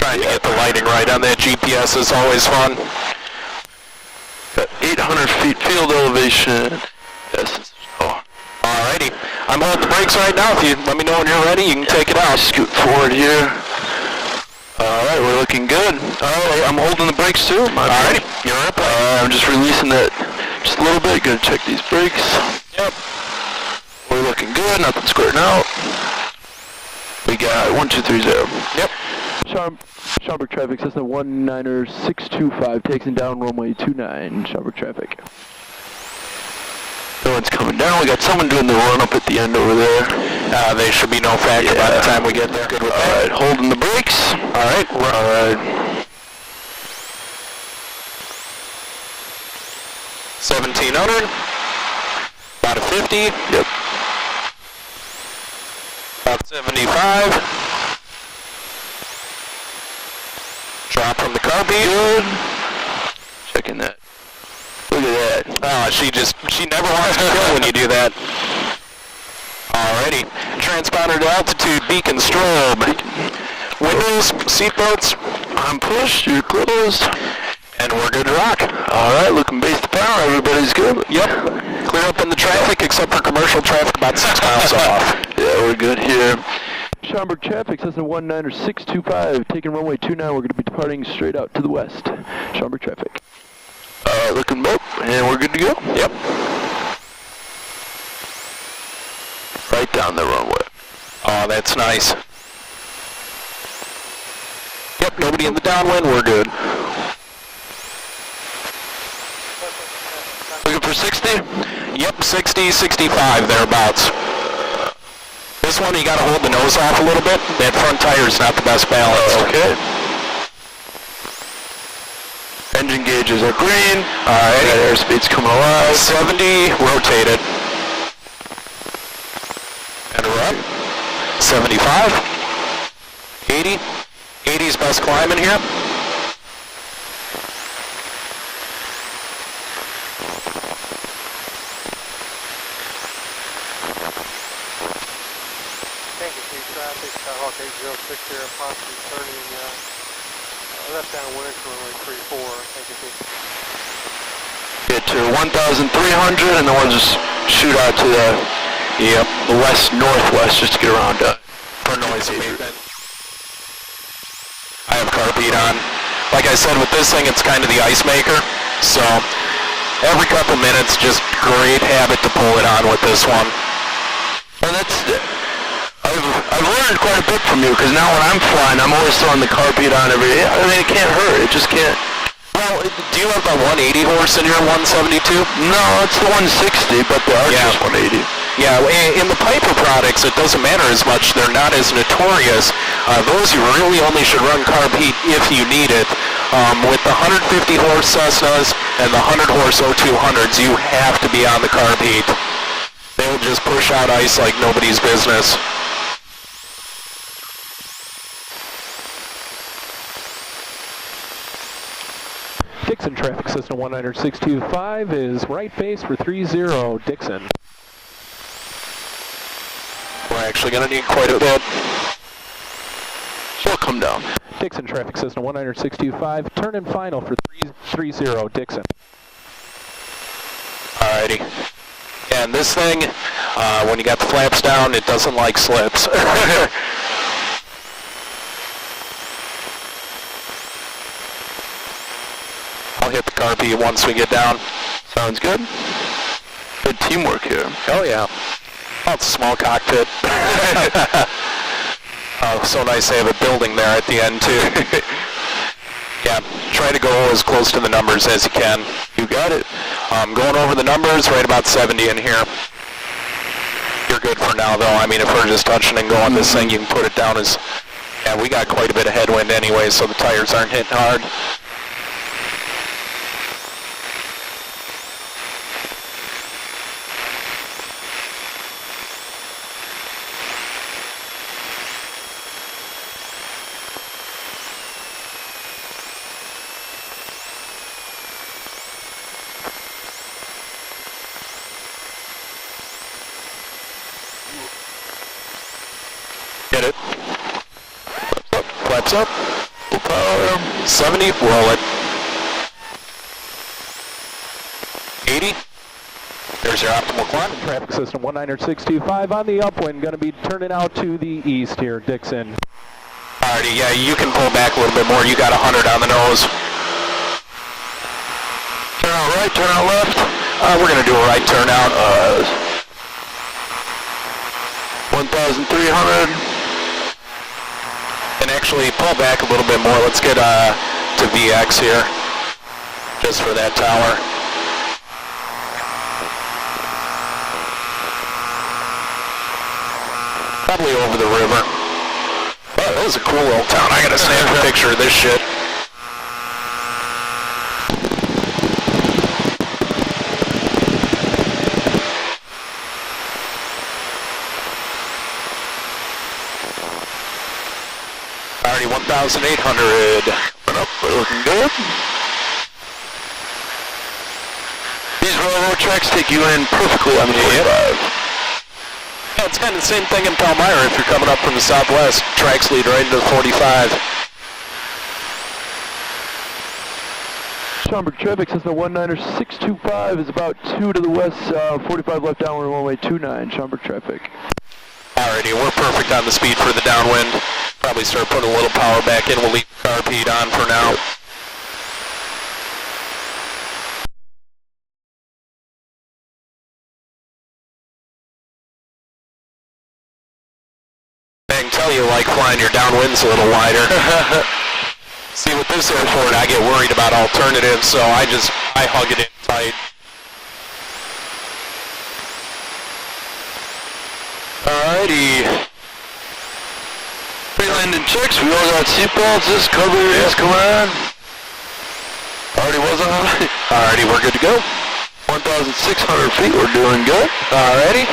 Trying to get the lighting right on that GPS is always fun. Got 800 feet field elevation. Yes. Oh. Alrighty. I'm holding the brakes right now. If you let me know when you're ready, you can take it out. Scoot forward here. Alright, we're looking good. Alright, I'm holding the brakes too. Alrighty, you're up. I'm just releasing that just a little bit. Gonna check these brakes. Yep. We're looking good, nothing squirting out. We got 1230. Yep. Schaumburg traffic, Cessna 19625, taking down runway 29, Schaumburg traffic. No one's coming down. We got someone doing the run up at the end over there. They should be no factor by the time we get there. Good with that. Alright, holding the brakes. Alright. Alright. 1700. About a 50. Yep. About 75. Drop from the carpet. Good. Checking that. Look at that. She never wants to kill when you do that. Alrighty. Transponder to altitude, beacon, strobe. Windows, seatbelts, I'm pushed, you're closed. and we're good to rock. Alright, looking base to power, everybody's good. Yep. Clear up in the traffic except for commercial traffic about 6 miles off. Yeah, we're good here. Schaumburg traffic, Cessna 19625, taking runway 29, we're going to be departing straight out to the west. Schaumburg traffic. Looking up, and we're good to go. Yep. Right down the runway. Oh, that's nice. Yep, nobody in the downwind, we're good. Looking for 60? Yep, 60, 65, thereabouts. This one, you gotta hold the nose off a little bit. That front tire's not the best balance. Okay. Engine gauges are green. Alright. That airspeed's coming alive. 70, rotated. And we're up. 75. 80. 80's best climb in here. Thank you, Chief Traffic, Hawk 806 here, possibly turning left downwind for runway 34. Thank you, Chief. Get to 1,300, and then we'll just shoot out to the west-northwest just to get around For noise abatement. I have carpet on. Like I said, with this thing, it's kind of the ice maker. So every couple minutes, just great habit to pull it on with this one. And I've learned quite a bit from you, because now when I'm flying, I'm always throwing the carpet on every day. I mean, it can't hurt. It just can't. Well, do you have the 180 horse in your 172? No, it's the 160, but the Archer's 180. Yeah, in the Piper products, it doesn't matter as much. They're not as notorious. Those you really only should run carb heat if you need it. With the 150 horse Cessnas and the 100 horse 0200s, you have to be on the carb heat. They'll just push out ice like nobody's business. Dixon traffic, Cessna 19625 is right base for 30, Dixon. We're actually going to need quite a bit. She'll come down. Dixon traffic, Cessna 19625, turn and final for 330, Dixon. Alrighty. And this thing, when you got the flaps down, it doesn't like slips. I'll hit the carpet once we get down. Sounds good. Good teamwork here. Oh yeah. Oh, it's a small cockpit. Oh, so nice to have a building there at the end too. Yeah, try to go as close to the numbers as you can. You got it. Going over the numbers, right about 70 in here. You're good for now though. I mean, if we're just touching and going this thing, you can put it down as, yeah, we got quite a bit of headwind anyway, so the tires aren't hitting hard. Get it. Flaps up. Full power. 70, roll it. 80. There's your optimal climb. Traffic system 19625 on the upwind, going to be turning out to the east here, Dixon. Alrighty, yeah, you can pull back a little bit more. You got 100 on the nose. Turn out right, turn out left. We're going to do a right turn out. 1,300. And actually pull back a little bit more. Let's get to VX here. Just for that tower. Probably over the river. Wow, that was a cool little town. I gotta snap a picture of this shit. Already 1,800. Coming up, we're looking good. These railroad tracks take you in perfectly on the 45. Yeah, it's kind of the same thing in Palmyra if you're coming up from the southwest. Tracks lead right into the 45. Schaumburg traffic, Cessna 19625 is about 2 to the west, 45 left downwind, runway 29, Schaumburg traffic. Alrighty, we're perfect on the speed for the downwind. Probably start putting a little power back in. We'll leave the carb heat on for now. I can tell you like flying your downwind's a little wider. See, with this airport, I get worried about alternatives, so I hug it in tight. Alrighty. Pre-landing checks, we all got seatbelts, this cover is coming on. Already was on. Alrighty, we're good to go. 1,600 feet, we're doing good. Alrighty.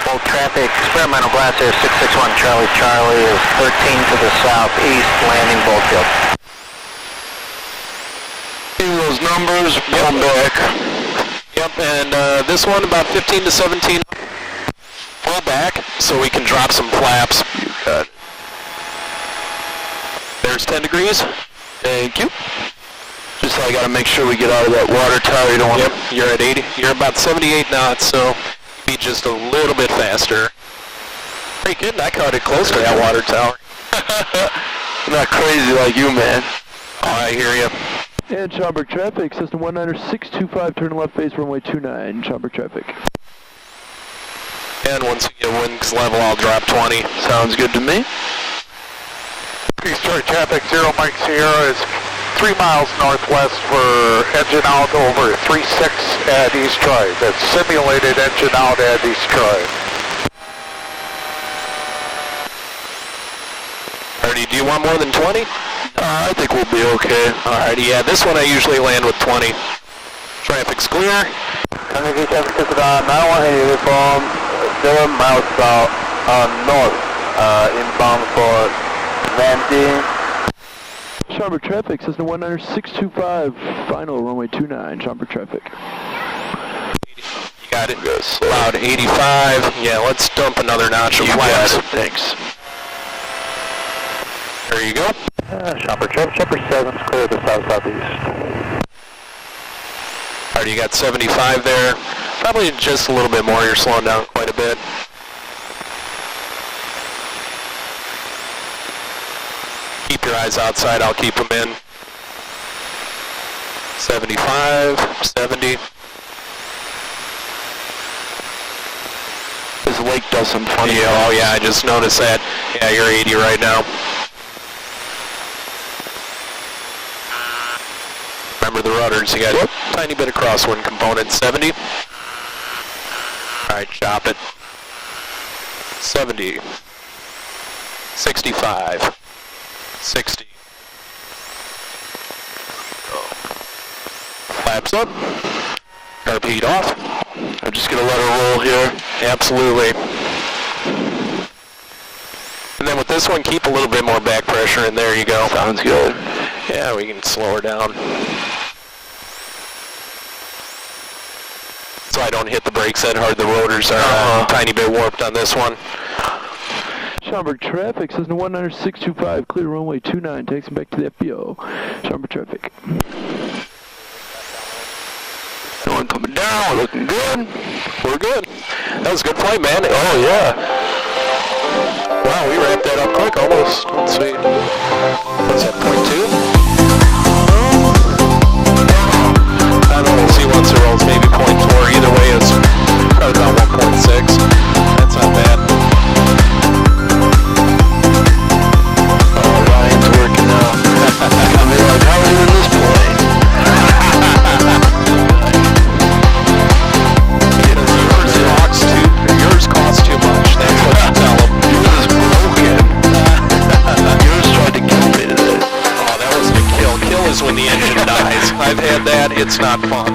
Full traffic, experimental blast air 661 Charlie Charlie is 13 to the southeast, landing Bullfield. See those numbers, come back. Yep, and this one about 15 to 17. Pull back so we can drop some flaps. You got it. There's 10 degrees. Thank you. Just I gotta make sure we get out of that water tower. You don't want. Yep, you're at 80. You're about 78 knots, so be just a little bit faster. Pretty good. I caught it close to that water tower. Not crazy like you, man. Oh, I hear you. And Schaumburg traffic, Cessna 19625, turn left face, runway 29, Schaumburg traffic. And once we get wings level, I'll drop 20. Sounds good to me. Eastern traffic, 0 Mike Sierra is 3 miles northwest for engine out over 36 at East Troy. That's simulated engine out at East Troy. Alrighty, do you want more than 20? I think we'll be okay. Alrighty, yeah, this one I usually land with 20. Traffic's clear. Traffic is 918 uniform, 7 miles south, north, inbound for landing. Schaumburg traffic, Cessna 19625, final, runway 29, Schaumburg traffic. You got it. About 85. Yeah, let's dump another notch of flaps. Thanks. There you go. Schaumburg traffic, Shepherd 7's clear to the south-southeast. Alright, you got 75 there. Probably just a little bit more. You're slowing down quite a bit. Keep your eyes outside. I'll keep them in. 75, 70. This lake does some funny. Yeah, oh yeah, I just noticed that. Yeah, you're 80 right now. Remember the rudders. You got a tiny bit of crosswind component. 70. Alright, chop it. 70. 65. 60. Flaps up. Carb heat off. I'm just gonna let her roll here. Absolutely. And then with this one, keep a little bit more back pressure, and there you go. Sounds good. Yeah, we can slow her down. So I don't hit the brakes that hard. The rotors are a tiny bit warped on this one. Schaumburg traffic, Cessna 19625, clear runway 29, taxiing back to the FBO. Schaumburg traffic. No one coming down, looking good. We're good. That was a good flight, man. Oh, yeah. Wow, we wrapped that up quick, almost. Let's see. What's that, 0.2? I don't know, C1 zeros, maybe 0.4. Either way, it's probably about 1.6. That's not bad. Oh, Ryan's working out. I'll be like, how are you in this plane? Yours costs too much. That's what you tell them. Yours is broken. Yours tried to kill me today. Oh, that wasn't a kill. Kill is when the engine dies. I've had that. It's not fun.